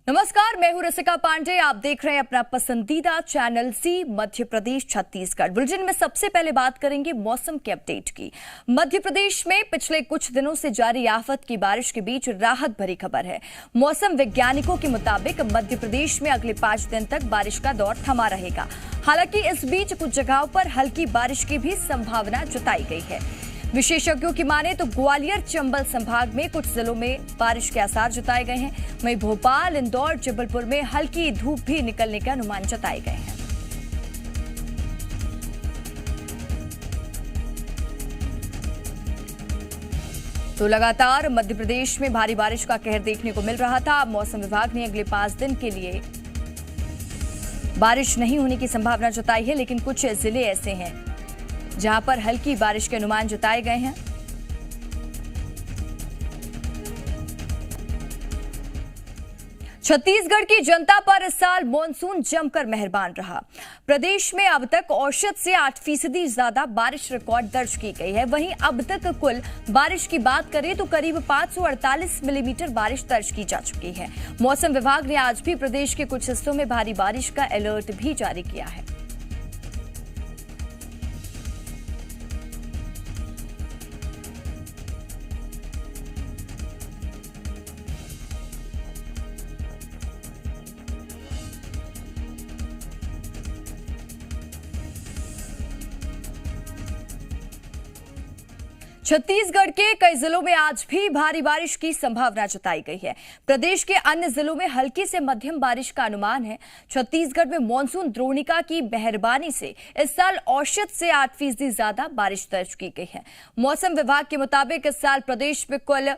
नमस्कार, मैं हूं रसिका पांडे। आप देख रहे हैं अपना पसंदीदा चैनल सी मध्य प्रदेश छत्तीसगढ़। बुलेटिन में सबसे पहले बात करेंगे मौसम के अपडेट की। मध्य प्रदेश में पिछले कुछ दिनों से जारी आफत की बारिश के बीच राहत भरी खबर है। मौसम वैज्ञानिकों के मुताबिक मध्य प्रदेश में अगले 5 दिन तक बारिश का दौर थमा रहेगा। हालांकि इस बीच कुछ जगहों पर हल्की बारिश की भी संभावना जताई गई है। विशेषज्ञों की माने तो ग्वालियर चंबल संभाग में कुछ जिलों में बारिश के आसार जताए गए हैं। वहीं भोपाल, इंदौर, जबलपुर में हल्की धूप भी निकलने के अनुमान जताए गए हैं। तो लगातार मध्य प्रदेश में भारी बारिश का कहर देखने को मिल रहा था। मौसम विभाग ने अगले 5 दिन के लिए बारिश नहीं होने की संभावना जताई है, लेकिन कुछ जिले ऐसे हैं जहां पर हल्की बारिश के अनुमान जताए गए हैं। छत्तीसगढ़ की जनता पर इस साल मॉनसून जमकर मेहरबान रहा। प्रदेश में अब तक औसत से 8% ज्यादा बारिश रिकॉर्ड दर्ज की गई है। वहीं अब तक कुल बारिश की बात करें तो करीब 548 मिलीमीटर बारिश दर्ज की जा चुकी है। मौसम विभाग ने आज भी प्रदेश के कुछ हिस्सों में भारी बारिश का अलर्ट भी जारी किया है। छत्तीसगढ़ के कई जिलों में आज भी भारी बारिश की संभावना जताई गई है। प्रदेश के अन्य जिलों में हल्की से मध्यम बारिश का अनुमान है। छत्तीसगढ़ में मानसून द्रोणिका की मेहरबानी से इस साल औसत से 8% ज्यादा बारिश दर्ज की गई है। मौसम विभाग के मुताबिक इस साल प्रदेश में कुल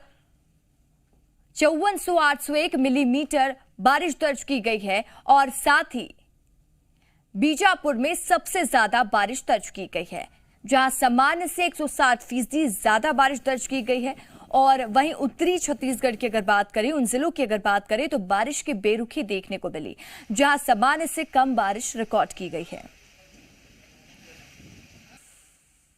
5401 मिलीमीटर बारिश दर्ज की गई है और साथ ही बीजापुर में सबसे ज्यादा बारिश दर्ज की गई है, जहां सामान्य से 160% ज्यादा बारिश दर्ज की गई है। और वहीं उत्तरी छत्तीसगढ़ की अगर बात करें, उन जिलों की अगर बात करें तो बारिश की बेरुखी देखने को मिली, जहां सामान्य से कम बारिश रिकॉर्ड की गई है।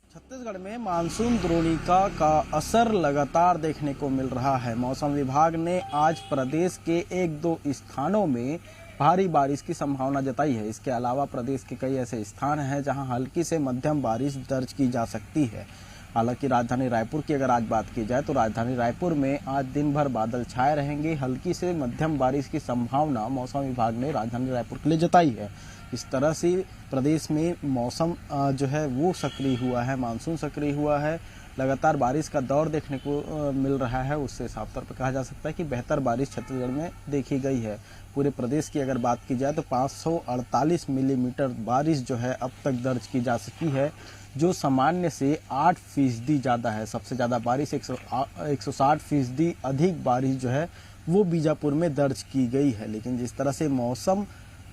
छत्तीसगढ़ में मानसून द्रोणिका का असर लगातार देखने को मिल रहा है। मौसम विभाग ने आज प्रदेश के 1-2 स्थानों में भारी बारिश की संभावना जताई है। इसके अलावा प्रदेश के कई ऐसे स्थान हैं जहां हल्की से मध्यम बारिश दर्ज की जा सकती है। हालांकि राजधानी रायपुर की अगर आज बात की जाए तो राजधानी रायपुर में आज दिन भर बादल छाए रहेंगे। हल्की से मध्यम बारिश की संभावना मौसम विभाग ने राजधानी रायपुर के लिए जताई है। इस तरह से प्रदेश में मौसम जो है वो सक्रिय हुआ है, मानसून सक्रिय हुआ है। लगातार बारिश का दौर देखने को मिल रहा है। उससे साफ तौर पर कहा जा सकता है कि बेहतर बारिश छत्तीसगढ़ में देखी गई है। पूरे प्रदेश की अगर बात की जाए तो 548 मिलीमीटर बारिश जो है अब तक दर्ज की जा सकी है, जो सामान्य से 8% ज़्यादा है। सबसे ज़्यादा बारिश 160% अधिक बारिश जो है वो बीजापुर में दर्ज की गई है। लेकिन जिस तरह से मौसम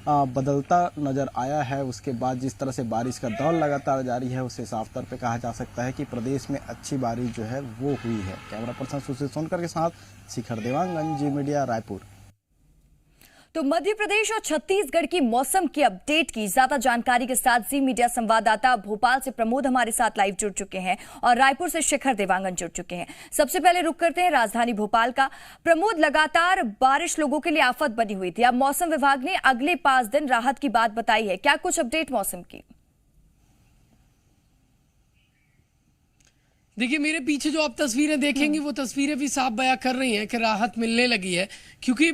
बदलता नज़र आया है, उसके बाद जिस तरह से बारिश का दौर लगातार जारी है, उससे साफ तौर पे कहा जा सकता है कि प्रदेश में अच्छी बारिश जो है वो हुई है। कैमरा पर्सन सुशील सोनकर के साथ शिखर देवांगन, जी मीडिया, रायपुर। तो मध्य प्रदेश और छत्तीसगढ़ की मौसम की अपडेट की ज्यादा जानकारी के साथ जी मीडिया संवाददाता भोपाल से प्रमोद हमारे साथ लाइव जुड़ चुके हैं और रायपुर से शिखर देवांगन जुड़ चुके हैं। सबसे पहले रुक करते हैं राजधानी भोपाल का। प्रमोद, लगातार बारिश लोगों के लिए आफत बनी हुई थी। अब मौसम विभाग ने अगले 5 दिन राहत की बात बताई है, क्या कुछ अपडेट मौसम की? देखिए, मेरे पीछे जो आप तस्वीरें देखेंगी वो तस्वीरें भी साफ बयां कर रही हैं कि राहत मिलने लगी है। क्योंकि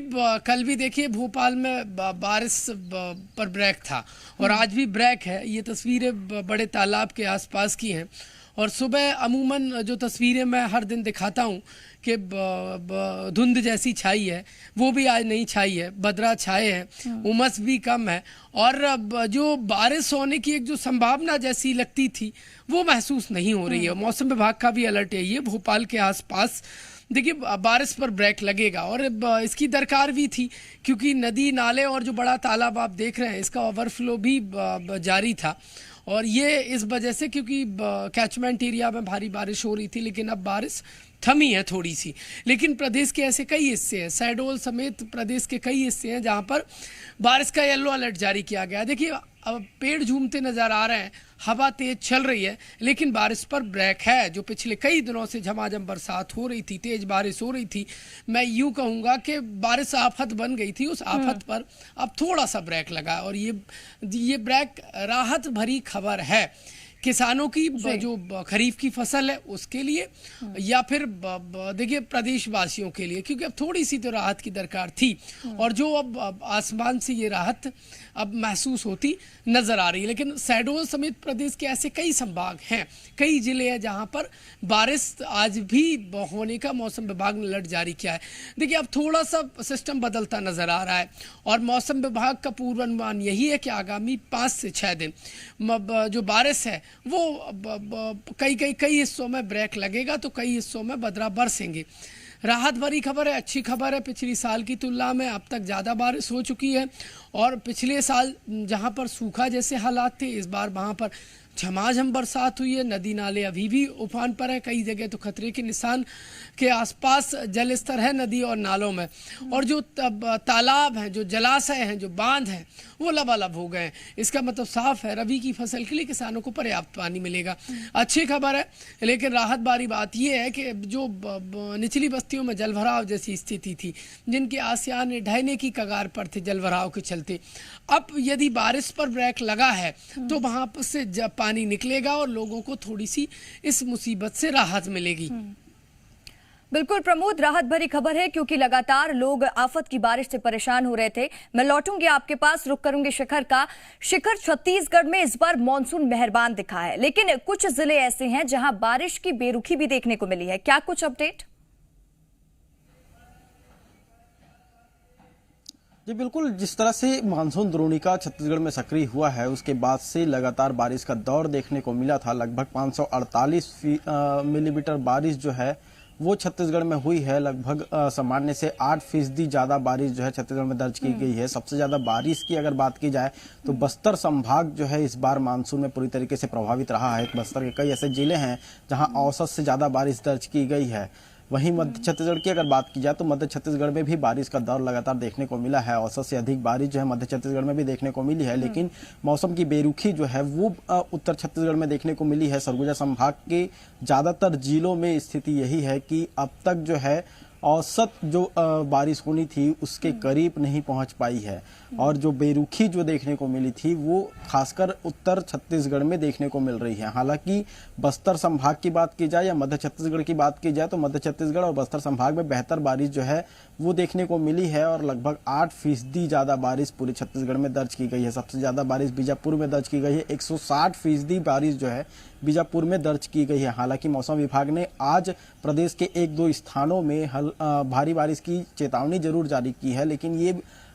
कल भी देखिए भोपाल में बारिश पर ब्रेक था और आज भी ब्रेक है। ये तस्वीरें बड़े तालाब के आसपास की हैं और सुबह अमूमन जो तस्वीरें मैं हर दिन दिखाता हूँ कि धुंध जैसी छाई है, वो भी आज नहीं छाई है, बदरा छाए हैं, उमस भी कम है और जो बारिश होने की एक जो संभावना जैसी लगती थी वो महसूस नहीं हो रही है। मौसम विभाग का भी अलर्ट यही है, भोपाल के आसपास देखिए बारिश पर ब्रेक लगेगा और इसकी दरकार भी थी, क्योंकि नदी नाले और जो बड़ा तालाब आप देख रहे हैं इसका ओवरफ्लो भी जारी था और ये इस वजह से क्योंकि कैचमेंट एरिया में भारी बारिश हो रही थी, लेकिन अब बारिश थमी है थोड़ी सी। लेकिन प्रदेश के ऐसे कई हिस्से हैं, शहडोल समेत प्रदेश के कई हिस्से हैं जहां पर बारिश का येलो अलर्ट जारी किया गया है। देखिए अब पेड़ झूमते नजर आ रहे हैं, हवा तेज चल रही है, लेकिन बारिश पर ब्रेक है। जो पिछले कई दिनों से झमाझम बरसात हो रही थी, तेज बारिश हो रही थी, मैं यूं कहूंगा कि बारिश आफत बन गई थी, उस आफत पर अब थोड़ा सा ब्रेक लगा और ये ब्रेक राहत भरी खबर है किसानों की जो खरीफ की फसल है उसके लिए, या फिर देखिए प्रदेशवासियों के लिए, क्योंकि अब थोड़ी सी तो राहत की दरकार थी और जो अब आसमान से ये राहत अब महसूस होती नजर आ रही है। लेकिन शहडोल समेत प्रदेश के ऐसे कई संभाग हैं, कई जिले हैं जहां पर बारिश आज भी होने का मौसम विभाग ने अलर्ट जारी किया है। देखिए अब थोड़ा सा सिस्टम बदलता नजर आ रहा है और मौसम विभाग का पूर्वानुमान यही है कि आगामी 5 से 6 दिन जो बारिश है वो कई हिस्सों में ब्रेक लगेगा, तो कई हिस्सों में बदरा बरसेंगे। राहत भरी खबर है, अच्छी खबर है। पिछली साल की तुलना में अब तक ज़्यादा बारिश हो चुकी है और पिछले साल जहां पर सूखा जैसे हालात थे, इस बार वहां पर झमाझम बरसात हुई है। नदी नाले अभी भी उफान पर है, कई जगह तो खतरे के निशान के आसपास जल स्तर है नदी और नालों में, और जो तालाब हैं, जो जलाशय हैं, जो बांध हैं, वो लबालब हो गए। इसका मतलब साफ है रबी की फसल के लिए किसानों को पर्याप्त पानी मिलेगा। अच्छी खबर है, लेकिन राहत बारी बात यह है कि जो निचली बस्तियों में जलभराव जैसी स्थिति थी, जिनके आसियाने ढहने की कगार पर थे जलभराव के चलते, अब यदि बारिश पर ब्रेक लगा है तो वहां से पानी निकलेगा और लोगों को थोड़ी सी इस मुसीबत से राहत मिलेगी। बिल्कुल प्रमोद, राहत भरी खबर है क्योंकि लगातार लोग आफत की बारिश से परेशान हो रहे थे। मैं लौटूंगी आपके पास, रुक करूंगी शिखर का। शिखर, छत्तीसगढ़ में इस बार मानसून मेहरबान दिखा है, लेकिन कुछ जिले ऐसे हैं जहां बारिश की बेरुखी भी देखने को मिली है। क्या कुछ अपडेट? जी बिल्कुल, जिस तरह से मानसून द्रोणिका छत्तीसगढ़ में सक्रिय हुआ है उसके बाद से लगातार बारिश का दौर देखने को मिला था। लगभग 548 मिलीमीटर बारिश जो है वो छत्तीसगढ़ में हुई है। लगभग सामान्य से 8% ज़्यादा बारिश जो है छत्तीसगढ़ में दर्ज की गई है। सबसे ज़्यादा बारिश की अगर बात की जाए तो बस्तर संभाग जो है इस बार मानसून में पूरी तरीके से प्रभावित रहा है। बस्तर के कई ऐसे जिले हैं जहां औसत से ज़्यादा बारिश दर्ज की गई है। वहीं मध्य छत्तीसगढ़ की अगर बात की जाए तो मध्य छत्तीसगढ़ में भी बारिश का दौर लगातार देखने को मिला है। औसत से अधिक बारिश जो है मध्य छत्तीसगढ़ में भी देखने को मिली है, लेकिन मौसम की बेरुखी जो है वो उत्तर छत्तीसगढ़ में देखने को मिली है। सरगुजा संभाग के ज़्यादातर जिलों में स्थिति यही है कि अब तक जो है औसत जो बारिश होनी थी उसके करीब नहीं पहुंच पाई है, और जो बेरुखी जो देखने को मिली थी वो खासकर उत्तर छत्तीसगढ़ में देखने को मिल रही है। हालांकि बस्तर संभाग की बात की जाए या मध्य छत्तीसगढ़ की बात की जाए तो मध्य छत्तीसगढ़ और बस्तर संभाग में बेहतर बारिश जो है वो देखने को मिली है और लगभग 8% ज़्यादा बारिश पूरे छत्तीसगढ़ में दर्ज की गई है। सबसे ज़्यादा बारिश बीजापुर में दर्ज की गई है, 160% बारिश जो है बीजापुर में दर्ज की गई है। हालांकि मौसम विभाग ने आज प्रदेश के 1-2 स्थानों में भारी बारिश की चेतावनी जरूर जारी की है, लेकिन ये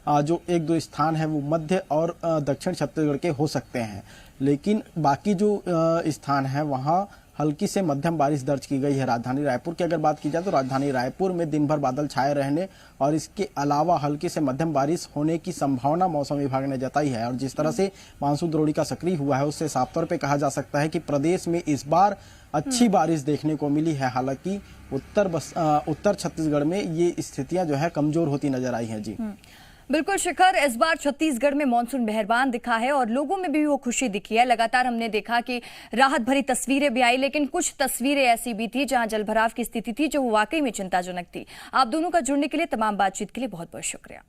जो 1-2 स्थान है वो मध्य और दक्षिण छत्तीसगढ़ के हो सकते हैं, लेकिन बाकी जो स्थान है वहाँ हल्की से मध्यम बारिश दर्ज की गई है। राजधानी रायपुर की अगर बात की जाए तो राजधानी रायपुर में दिन भर बादल छाए रहने और इसके अलावा हल्की से मध्यम बारिश होने की संभावना मौसम विभाग ने जताई है। और जिस तरह से मानसून द्रोणिका सक्रिय हुआ है उससे साफ तौर पे कहा जा सकता है कि प्रदेश में इस बार अच्छी बारिश देखने को मिली है। हालांकि उत्तर छत्तीसगढ़ में ये स्थितियां जो है कमजोर होती नजर आई हैं। जी बिल्कुल शिखर, इस बार छत्तीसगढ़ में मानसून मेहरबान दिखा है और लोगों में भी वो खुशी दिखी है। लगातार हमने देखा कि राहत भरी तस्वीरें भी आई, लेकिन कुछ तस्वीरें ऐसी भी थी जहां जलभराव की स्थिति थी जो वाकई में चिंताजनक थी। आप दोनों का जुड़ने के लिए, तमाम बातचीत के लिए बहुत बहुत शुक्रिया।